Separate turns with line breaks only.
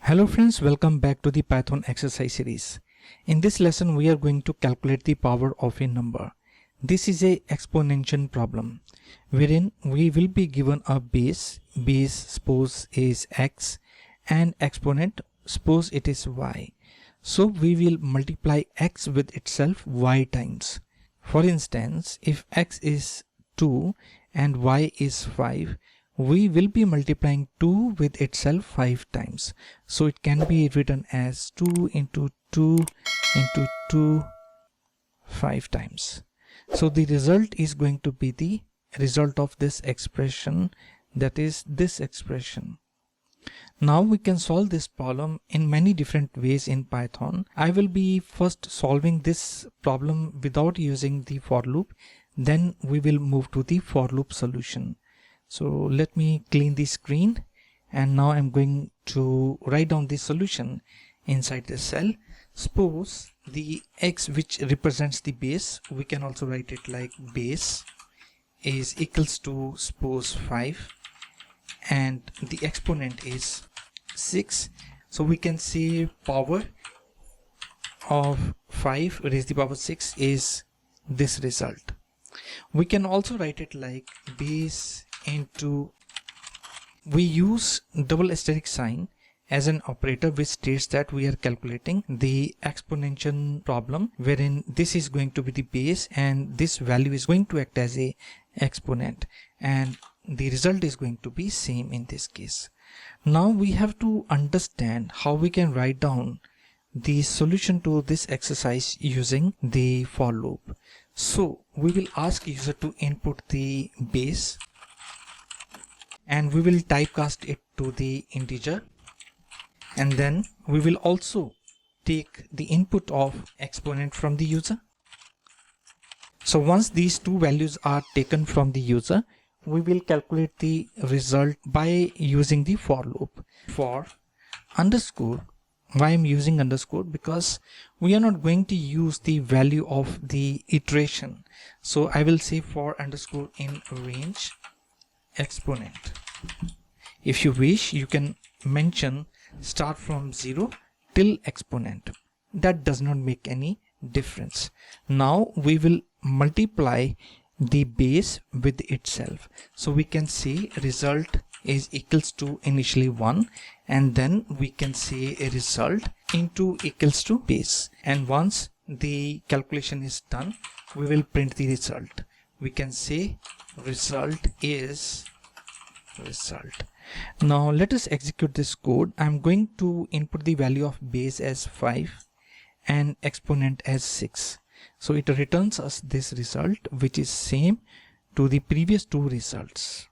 Hello friends, welcome back to the Python exercise series. In this lesson we are going to calculate the power of a number. This is a exponentiation problem wherein we will be given a base suppose is x, and exponent suppose it is y. So we will multiply x with itself y times. For instance, if x is 2 and y is 5, we will be multiplying 2 with itself 5 times. So it can be written as 2 into 2 into 2 5 times. So the result is going to be the result of this expression, that is this expression. Now we can solve this problem in many different ways in Python. I will be first solving this problem without using the for loop. Then we will move to the for loop solution. So let me clean the screen, and now I'm going to write down the solution inside the cell. Suppose the x, which represents the base, we can also write it like base is equals to suppose 5, and the exponent is 6. So we can say power of 5 raised to the power 6 is this result. We can also write it like base into, we use double asterisk sign as an operator which states that we are calculating the exponential problem, wherein this is going to be the base and this value is going to act as a exponent, and the result is going to be same in this case. Now we have to understand how we can write down the solution to this exercise using the for loop. So we will ask user to input the base, and we will typecast it to the integer, and then we will also take the input of exponent from the user. So once these two values are taken from the user, we will calculate the result by using the for loop. For underscore, why I'm using underscore? Because we are not going to use the value of the iteration. So I will say for underscore in range exponent. If you wish, you can mention start from 0 till exponent. That does not make any difference. Now we will multiply the base with itself. So we can say result is equals to initially 1, and then we can say a result into equals to base, and once the calculation is done we will print the result. We can say result is result. Now let us execute this code. I'm going to input the value of base as 5 and exponent as 6. So it returns us this result, which is same to the previous two results.